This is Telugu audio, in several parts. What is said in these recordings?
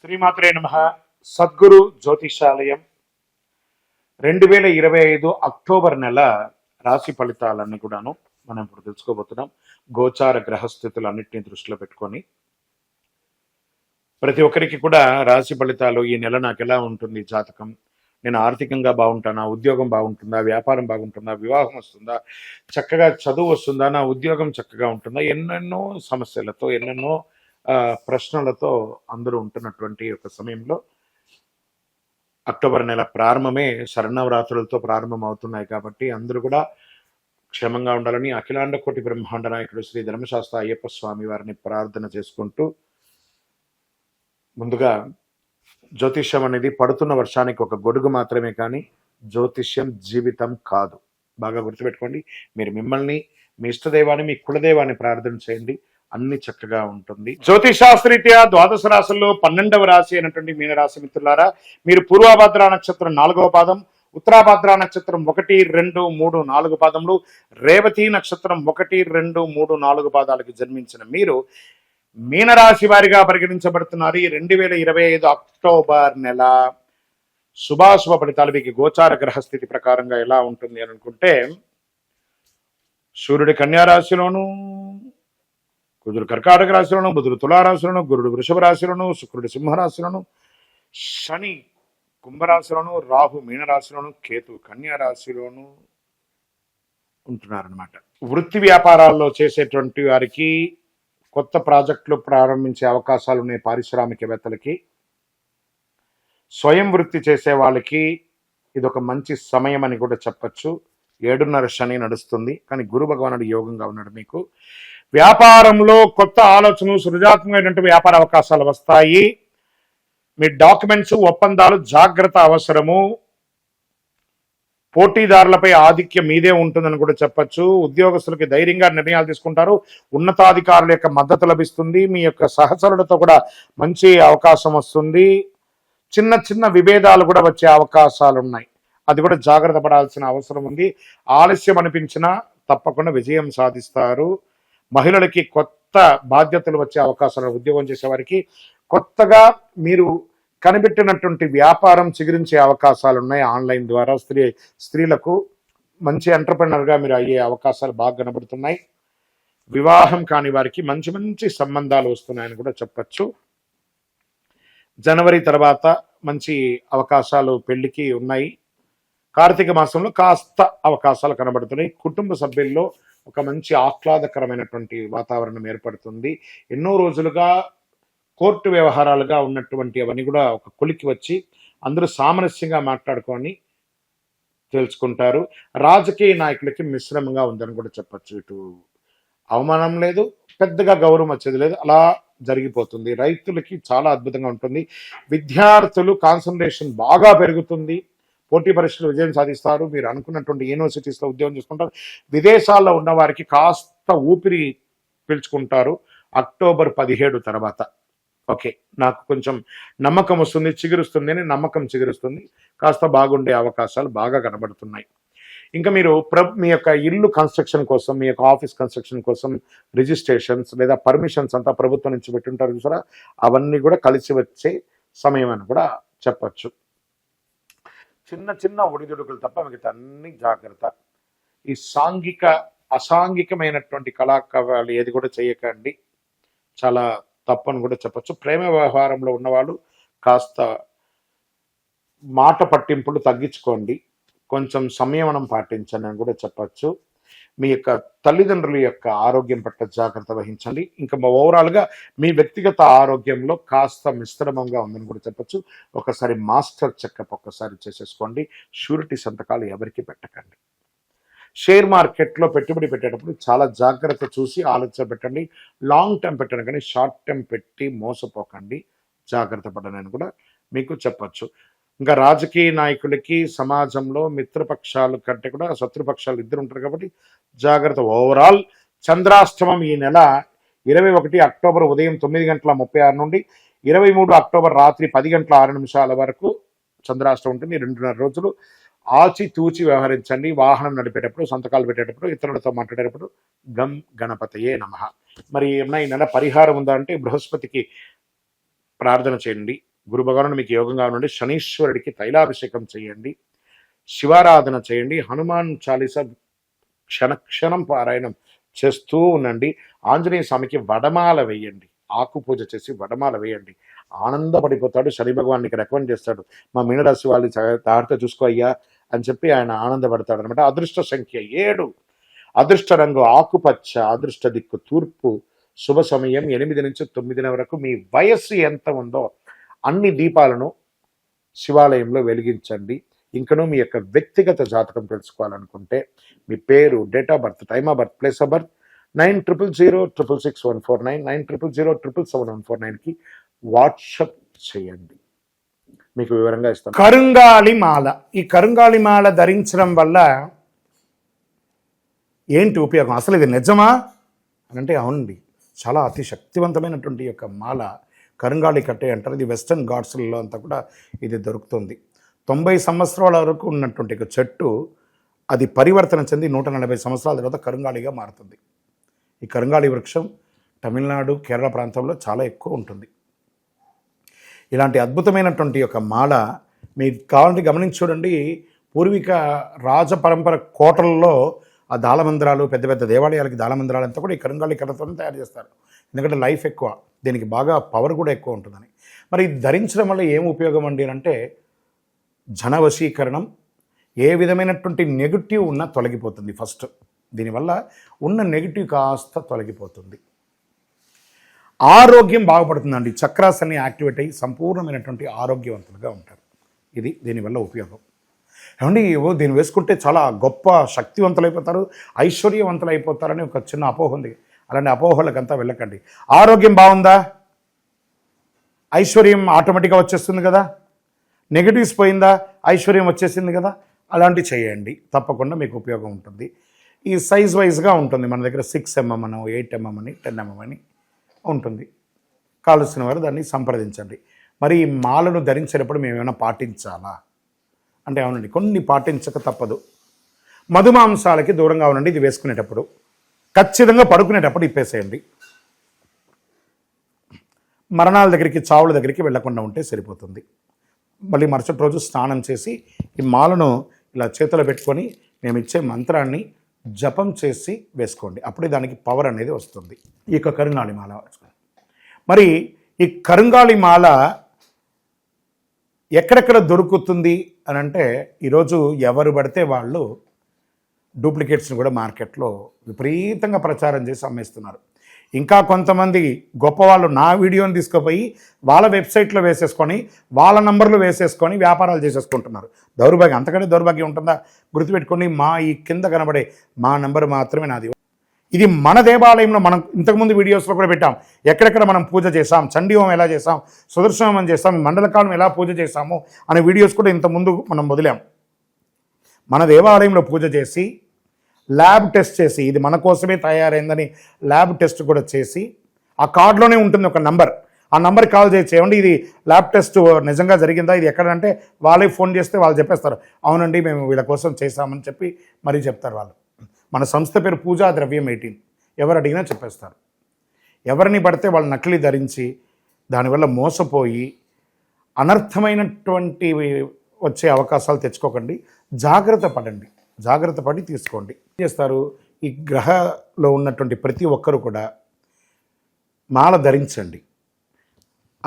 శ్రీమాత్రే నమః. సద్గురు జ్యోతిషాలయం 2025 అక్టోబర్ నెల రాశి ఫలితాలన్నీ కూడాను మనం ఇప్పుడు తెలుసుకోబోతున్నాం. గోచార గ్రహస్థితులు అన్నింటినీ దృష్టిలో పెట్టుకొని ప్రతి ఒక్కరికి కూడా రాశి ఫలితాలు ఈ నెల నాకు ఎలా ఉంటుంది జాతకం, నేను ఆర్థికంగా బాగుంటానా, ఉద్యోగం బాగుంటుందా, వ్యాపారం బాగుంటుందా, వివాహం వస్తుందా, చక్కగా చదువు వస్తుందా, నా ఉద్యోగం చక్కగా ఉంటుందా, ఎన్నెన్నో సమస్యలతో ఎన్నెన్నో ప్రశ్నలతో అందరూ ఉంటున్నటువంటి ఒక సమయంలో అక్టోబర్ నెల ప్రారంభమే శరన్నవరాత్రులతో ప్రారంభం అవుతున్నాయి కాబట్టి అందరూ కూడా క్షేమంగా ఉండాలని అఖిలాండ కోటి బ్రహ్మాండ నాయకుడు శ్రీ ధర్మశాస్త్ర అయ్యప్ప స్వామి వారిని ప్రార్థన చేసుకుంటూ, ముందుగా జ్యోతిష్యం అనేది పడుతున్న వర్షానికి ఒక గొడుగు మాత్రమే, కానీ జ్యోతిష్యం జీవితం కాదు. బాగా గుర్తుపెట్టుకోండి. మీరు మిమ్మల్ని, మీ ఇష్టదైవాన్ని, మీ కులదైవాన్ని ప్రార్థన చేయండి, అన్ని చక్కగా ఉంటుంది. జ్యోతిషాస్త్రరీత్యా ద్వాదశ రాశుల్లో 12వ రాశి అయినటువంటి మీనరాశి మిత్రులారా, మీరు పూర్వభద్ర నక్షత్రం 4వ పాదం, ఉత్తరాభద్ర నక్షత్రం 1, 2, 3, 4 పాదములు, రేవతి నక్షత్రం 1, 2, 3, 4 పాదాలకు జన్మించిన మీరు మీనరాశి వారిగా పరిగణించబడుతున్నారు. ఈ 2025 అక్టోబర్ నెల శుభాశుభ ఫలితాలు మీకు గోచార గ్రహస్థితి ప్రకారంగా ఎలా ఉంటుంది అని అనుకుంటే, సూర్యుడి కన్యారాశిలోను, కుజుడు కర్కాటక రాశిలోను, బుధుడు తులారాశిలోను, గురుడు వృషభ రాశిలోను, శుక్రుడు సింహరాశిలోను, శని కుంభరాశిలోను, రాహు మీనరాశిలోను, కేతు కన్యారాశిలోను ఉంటున్నారనమాట. వృత్తి వ్యాపారాల్లో చేసేటువంటి వారికి, కొత్త ప్రాజెక్టులు ప్రారంభించే అవకాశాలు ఉన్నాయి పారిశ్రామికవేత్తలకి, స్వయం వృత్తి చేసే వాళ్ళకి ఇదొక మంచి సమయం అని కూడా చెప్పచ్చు. 7.5 శని నడుస్తుంది, కానీ గురు భగవానుడు యోగంగా ఉన్నాడు. మీకు వ్యాపారంలో కొత్త ఆలోచనలు, సృజనాత్మకమైనటువంటి వ్యాపార అవకాశాలు వస్తాయి. మీ డాక్యుమెంట్స్, ఒప్పందాలు జాగ్రత్త అవసరము. పోటీదారులపై ఆధిక్యం మీదే ఉంటుందని కూడా చెప్పచ్చు. ఉద్యోగస్తులకి ధైర్యంగా నిర్ణయాలు తీసుకుంటారు. ఉన్నతాధికారుల యొక్క మద్దతు లభిస్తుంది. మీ యొక్క సహచరులతో కూడా మంచి అవకాశం వస్తుంది. చిన్న చిన్న విభేదాలు కూడా వచ్చే అవకాశాలు ఉన్నాయి, అది కూడా జాగ్రత్త పడాల్సిన అవసరం ఉంది. ఆలస్యం అనిపించినా తప్పకుండా విజయం సాధిస్తారు. మహిళలకి కొత్త బాధ్యతలు వచ్చే అవకాశాలు, ఉద్యోగం చేసేవారికి కొత్తగా మీరు కనిపెట్టినటువంటి వ్యాపారం చిగురించే అవకాశాలు ఉన్నాయి. ఆన్లైన్ ద్వారా స్త్రీలకు మంచి ఎంటర్ప్రెనర్గా మీరు అయ్యే అవకాశాలు బాగా కనబడుతున్నాయి. వివాహం కాని వారికి మంచి మంచి సంబంధాలు వస్తున్నాయని కూడా చెప్పచ్చు. జనవరి తర్వాత మంచి అవకాశాలు పెళ్లికి ఉన్నాయి. కార్తీక మాసంలో కాస్త అవకాశాలు కనబడుతున్నాయి. కుటుంబ సభ్యుల్లో ఒక మంచి ఆహ్లాదకరమైనటువంటి వాతావరణం ఏర్పడుతుంది. ఎన్నో రోజులుగా కోర్టు వ్యవహారాలుగా ఉన్నటువంటి అవన్నీ కూడా ఒక కొలికి వచ్చి అందరూ సామరస్యంగా మాట్లాడుకొని తెలుసుకుంటారు. రాజకీయ నాయకులకి మిశ్రమంగా ఉందని కూడా చెప్పచ్చు. ఇటు అవమానం లేదు, పెద్దగా గౌరవం వచ్చేది లేదు, అలా జరిగిపోతుంది. రైతులకి చాలా అద్భుతంగా ఉంటుంది. విద్యార్థులు కాన్సన్ట్రేషన్ బాగా పెరుగుతుంది. పోటీ పరీక్షలు విజయం సాధిస్తారు. మీరు అనుకున్నటువంటి యూనివర్సిటీస్లో ఉద్యోగం చేసుకుంటారు. విదేశాల్లో ఉన్న వారికి కాస్త ఊపిరి పీల్చుకుంటారు అక్టోబర్ 17 తర్వాత. ఓకే, నాకు కొంచెం నమ్మకం వస్తుంది, చిగురుస్తుంది అని నమ్మకం చిగురుస్తుంది. కాస్త బాగుండే అవకాశాలు బాగా కనబడుతున్నాయి. ఇంకా మీరు మీ యొక్క ఇల్లు కన్స్ట్రక్షన్ కోసం, మీ యొక్క ఆఫీస్ కన్స్ట్రక్షన్ కోసం రిజిస్ట్రేషన్స్ లేదా పర్మిషన్స్ అంతా ప్రభుత్వం నుంచి పెట్టుంటారు చూసారా, అవన్నీ కూడా కలిసి వచ్చే సమయం అని కూడా చెప్పచ్చు. చిన్న చిన్న ఒడిదుడుకులు తప్ప మిగతా అన్ని జాగ్రత్త. ఈ అసాంఘికమైనటువంటి కళాకారాలు ఏది కూడా చేయకండి, చాలా తప్పని కూడా చెప్పచ్చు. ప్రేమ వ్యవహారంలో ఉన్నవాళ్ళు కాస్త మాట పట్టింపులు తగ్గించుకోండి, కొంచెం సంయమనం పాటించండి అని కూడా చెప్పచ్చు. మీ యొక్క తల్లిదండ్రుల యొక్క ఆరోగ్యం పట్ల జాగ్రత్త వహించండి. ఇంకా ఓవరాల్గా మీ వ్యక్తిగత ఆరోగ్యంలో కాస్త మిశ్రమంగా ఉందని కూడా చెప్పచ్చు. ఒకసారి మాస్టర్ చెకప్ ఒక్కసారి చేసేసుకోండి. షూరిటీ సంతకాలు ఎవరికి పెట్టకండి. షేర్ మార్కెట్లో పెట్టుబడి పెట్టేటప్పుడు చాలా జాగ్రత్త చూసి ఆలోచన పెట్టండి. లాంగ్ టర్మ్ పెట్టండి, కానీ షార్ట్ టర్మ్ పెట్టి మోసపోకండి, జాగ్రత్త పడనని కూడా మీకు చెప్పచ్చు. ఇంకా రాజకీయ నాయకులకి సమాజంలో మిత్రపక్షాలు కంటే కూడా శత్రుపక్షాలు ఇద్దరు ఉంటారు కాబట్టి జాగ్రత్త. ఓవరాల్ చంద్రాష్టమం ఈ నెల 21 అక్టోబర్ ఉదయం 9:36 నుండి 23 అక్టోబర్ రాత్రి 10:06 వరకు చంద్రాష్టమం ఉంటుంది. 2.5 రోజులు ఆచి తూచి వ్యవహరించండి. వాహనం నడిపేటప్పుడు, సంతకాలు పెట్టేటప్పుడు, ఇతరులతో మాట్లాడేటప్పుడు గం గణపతయే నమః. మరి ఏమన్నా ఈ నెల పరిహారం ఉందా అంటే బృహస్పతికి ప్రార్థన చేయండి. గురు భగవానుడు మీకు యోగంగా ఉండండి. శనీశ్వరుడికి తైలాభిషేకం చేయండి, శివారాధన చేయండి, హనుమాన్ చాలీస క్షణం పారాయణం చేస్తూ ఉండండి. ఆంజనేయ స్వామికి వడమాల వేయండి, ఆకు పూజ చేసి వడమాల వేయండి. ఆనందపడిపోతాడు. శని భగవానికి రికమెండ్ చేస్తాడు, మా మీనరాశి వాళ్ళు జాగ్రత్త చూసుకో అయ్యా అని చెప్పి ఆయన ఆనందపడతాడు అనమాట. అదృష్ట సంఖ్య 7, అదృష్ట రంగు ఆకుపచ్చ, అదృష్ట దిక్కు తూర్పు, శుభ సమయం 8 నుంచి 9 వరకు. మీ వయస్సు ఎంత ఉందో అన్ని దీపాలను శివాలయంలో వెలిగించండి. ఇంకనూ మీ యొక్క వ్యక్తిగత జాతకం తెలుసుకోవాలనుకుంటే మీ పేరు, date of birth, time of birth, place of birth 9000066149 9000077149కి వాట్సప్ చేయండి, మీకు వివరంగా ఇస్తాను. కరుంగాళి మాల. ఈ కరుంగాళి మాల ధరించడం వల్ల ఏంటి ఉపయోగం? అసలు ఇది నిజమా అని అంటే అవునండి, చాలా అతి శక్తివంతమైనటువంటి యొక్క మాల కరుంగాళి కట్టే అంటారు. ఇది వెస్టర్న్ ఘాట్స్లలో అంతా కూడా ఇది దొరుకుతుంది. 90 సంవత్సరాల వరకు ఉన్నటువంటి ఒక చెట్టు అది పరివర్తన చెంది 140 సంవత్సరాల తర్వాత కరుంగాళిగా మారుతుంది. ఈ కరుంగాళి వృక్షం తమిళనాడు, కేరళ ప్రాంతంలో చాలా ఎక్కువ ఉంటుంది. ఇలాంటి అద్భుతమైనటువంటి యొక్క మాల మీకు కావాలంటే గమనించి చూడండి. పూర్వీక రాజ పరంపర కోటలలో ఆ దాళమందిరాలు, పెద్ద పెద్ద దేవాలయాలకి దాళమందిరాలు అంతా కూడా ఈ కరుంగాళి కర్రతో తయారు చేస్తారు. ఎందుకంటే లైఫ్ ఎక్కువ, దీనికి బాగా పవర్ కూడా ఎక్కువ ఉంటుందని. మరి ధరించడం వల్ల ఏం ఉపయోగం అండి అంటే జనవశీకరణం, ఏ విధమైనటువంటి నెగిటివ్ ఉన్నా తొలగిపోతుంది. ఫస్ట్ దీనివల్ల ఉన్న నెగిటివ్ కాస్త తొలగిపోతుంది. ఆరోగ్యం బాగుపడుతుందండి. చక్రాస్ అన్ని యాక్టివేట్ అయ్యి సంపూర్ణమైనటువంటి ఆరోగ్యవంతులుగా ఉంటారు. ఇది దీనివల్ల ఉపయోగం. ఏమండి దీన్ని వేసుకుంటే చాలా గొప్ప శక్తివంతులైపోతారు, ఐశ్వర్యవంతులైపోతారని ఒక చిన్న అపోహ ఉంది. అలాంటి అపోహలకంతా వెళ్ళకండి. ఆరోగ్యం బాగుందా, ఐశ్వర్యం ఆటోమేటిక్గా వచ్చేస్తుంది కదా. నెగిటివ్స్ పోయిందా, ఐశ్వర్యం వచ్చేసింది కదా. అలాంటివి చేయండి, తప్పకుండా మీకు ఉపయోగం ఉంటుంది. ఈ సైజ్ వైజ్గా ఉంటుంది. మన దగ్గర 6 mm అని, 8 mm అని, 10 mm అని ఉంటుంది. కావలసిన వారు దాన్ని సంప్రదించండి. మరి ఈ మాలను ధరించేటప్పుడు మేము ఏమైనా పాటించాలా అంటే అవునండి, కొన్ని పాటించక తప్పదు. మధుమాంసాలకి దూరంగా ఉండండి. ఇది వేసుకునేటప్పుడు ఖచ్చితంగా పడుకునేటప్పుడు ఇప్పేసేయండి. మరణాల దగ్గరికి, చావుల దగ్గరికి వెళ్లకుండా ఉంటే సరిపోతుంది. మళ్ళీ మరుసటి రోజు స్నానం చేసి ఈ మాలను ఇలా చేతిలో పెట్టుకొని మేము ఇచ్చే మంత్రాన్ని జపం చేసి వేసుకోండి. అప్పుడే దానికి పవర్ అనేది వస్తుంది. ఈ యొక్క కరుంగాళి మాల. మరి ఈ కరుంగాళి మాల ఎక్కడెక్కడ దొరుకుతుంది అని అంటే ఈరోజు ఎవరు పడితే వాళ్ళు డూప్లికేట్స్ని కూడా మార్కెట్లో విపరీతంగా ప్రచారం చేసి అమ్మేస్తున్నారు. ఇంకా కొంతమంది గొప్పవాళ్ళు నా వీడియోని తీసుకుపోయి వాళ్ళ వెబ్సైట్లో వేసేసుకొని వాళ్ళ నంబర్లు వేసేసుకొని వ్యాపారాలు చేసేసుకుంటున్నారు. దౌర్భాగ్యం, అంతకంటే దౌర్భాగ్యం ఉంటుందా? గుర్తుపెట్టుకొని మా ఈ కింద కనబడే మా నెంబర్ మాత్రమే నాది. ఇది మన దేవాలయంలో మనం ఇంతకుముందు వీడియోస్లో కూడా పెట్టాం. ఎక్కడెక్కడ మనం పూజ చేసాం, చండీహోమం ఎలా చేసాం, సుదర్శనం చేసాం, మండలకాలం ఎలా పూజ చేసాము అనే వీడియోస్ కూడా ఇంతకుముందు మనం వదిలాం. మన దేవాలయంలో పూజ చేసి ల్యాబ్ టెస్ట్ చేసి ఇది మన కోసమే తయారైందని ల్యాబ్ టెస్ట్ కూడా చేసి ఆ కార్డులోనే ఉంటుంది ఒక నంబర్. ఆ నంబర్కి కాల్ చేసి ఏమండి ఇది ల్యాబ్ టెస్ట్ నిజంగా జరిగిందా, ఇది ఎక్కడంటే వాళ్ళే ఫోన్ చేస్తే వాళ్ళు చెప్పేస్తారు అవునండి మేము వీళ్ళ కోసం చేశామని చెప్పి మరీ చెప్తారు వాళ్ళు. మన సంస్థ పేరు పూజా ద్రవ్యం 18. ఎవరు అడిగినా చెప్పేస్తారు. ఎవరిని పడితే వాళ్ళు నకిలీ ధరించి దానివల్ల మోసపోయి అనర్థమైనటువంటి వచ్చే అవకాశాలు తెచ్చుకోకండి. జాగ్రత్త పడండి, జాగ్రత్త పడి తీసుకోండి. ఏం చేస్తారు, ఈ గ్రహలో ఉన్నటువంటి ప్రతి ఒక్కరు కూడా మాల ధరించండి.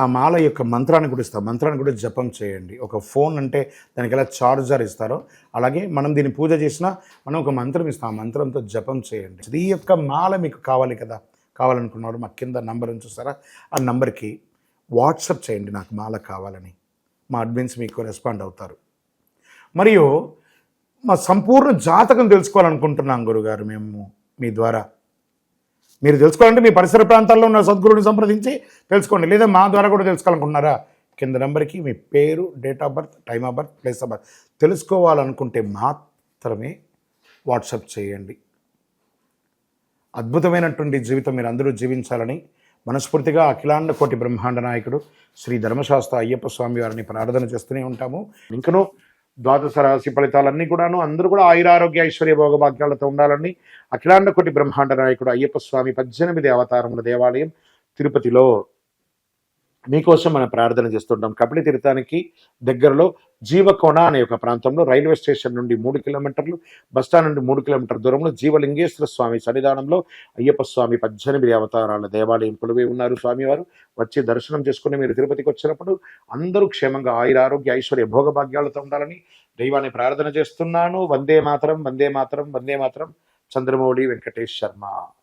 ఆ మాల యొక్క మంత్రాన్ని కూడా ఇస్తాం, మంత్రాన్ని కూడా జపం చేయండి. ఒక ఫోన్ అంటే దానికి ఎలా చార్జర్ ఇస్తారో అలాగే మనం దీన్ని పూజ చేసినా మనం ఒక మంత్రం ఇస్తాం, ఆ మంత్రంతో జపం చేయండి. ఈ యొక్క మాల మీకు కావాలి కదా, కావాలనుకున్నారు మా కింద నంబర్ చూస్తారా, ఆ నంబర్కి వాట్సప్ చేయండి నాకు మాల కావాలని. మా అడ్మిన్స్ మీకు రెస్పాండ్ అవుతారు. మరియు మా సంపూర్ణ జాతకం తెలుసుకోవాలనుకుంటున్నాం గురుగారు మేము మీ ద్వారా. మీరు తెలుసుకోవాలంటే మీ పరిసర ప్రాంతాల్లో ఉన్న సద్గురుని సంప్రదించి తెలుసుకోండి, లేదా మా ద్వారా కూడా తెలుసుకోవాలనుకుంటున్నారా, కింద నెంబర్కి మీ పేరు, date of birth, time of birth, place of birth తెలుసుకోవాలనుకుంటే మాత్రమే వాట్సాప్ చేయండి. అద్భుతమైనటువంటి జీవితం మీరు అందరూ జీవించాలని మనస్ఫూర్తిగా అఖిలాండ కోటి బ్రహ్మాండ నాయకుడు శ్రీ ధర్మశాస్త్ర అయ్యప్ప స్వామి వారిని ప్రార్థన చేస్తూనే ఉంటాము. ఇంకనూ ద్వాదశ రాశి ఫలితాలన్నీ కూడాను అందరూ కూడా ఆయురారోగ్య ఐశ్వర్య భోగభాగ్యాలతో ఉండాలని అఖిలాండ కోటి బ్రహ్మాండ నాయకుడు అయ్యప్ప స్వామి 18 అవతారముల దేవాలయం తిరుపతిలో మీకోసం మనం ప్రార్థన చేస్తుంటాం. కపిలి తీర్థానికి దగ్గరలో జీవకోణ అనే ఒక ప్రాంతంలో రైల్వే స్టేషన్ నుండి 3 కిలోమీటర్లు, బస్టాండ్ నుండి 3 కిలోమీటర్ దూరంలో జీవలింగేశ్వర స్వామి సన్నిధానంలో అయ్యప్ప స్వామి 18 అవతారాల దేవాలయం కొలువై ఉన్నారు. స్వామివారు వచ్చి దర్శనం చేసుకుని మీరు తిరుపతికి వచ్చినప్పుడు అందరూ క్షేమంగా ఆయురారోగ్య ఐశ్వర్య భోగభాగ్యాలతో ఉండాలని దైవాన్ని ప్రార్థన చేస్తున్నాను. వందే మాతరం, వందే మాతరం, వందే మాతరం. చంద్రమౌళి వెంకటేష్ శర్మ.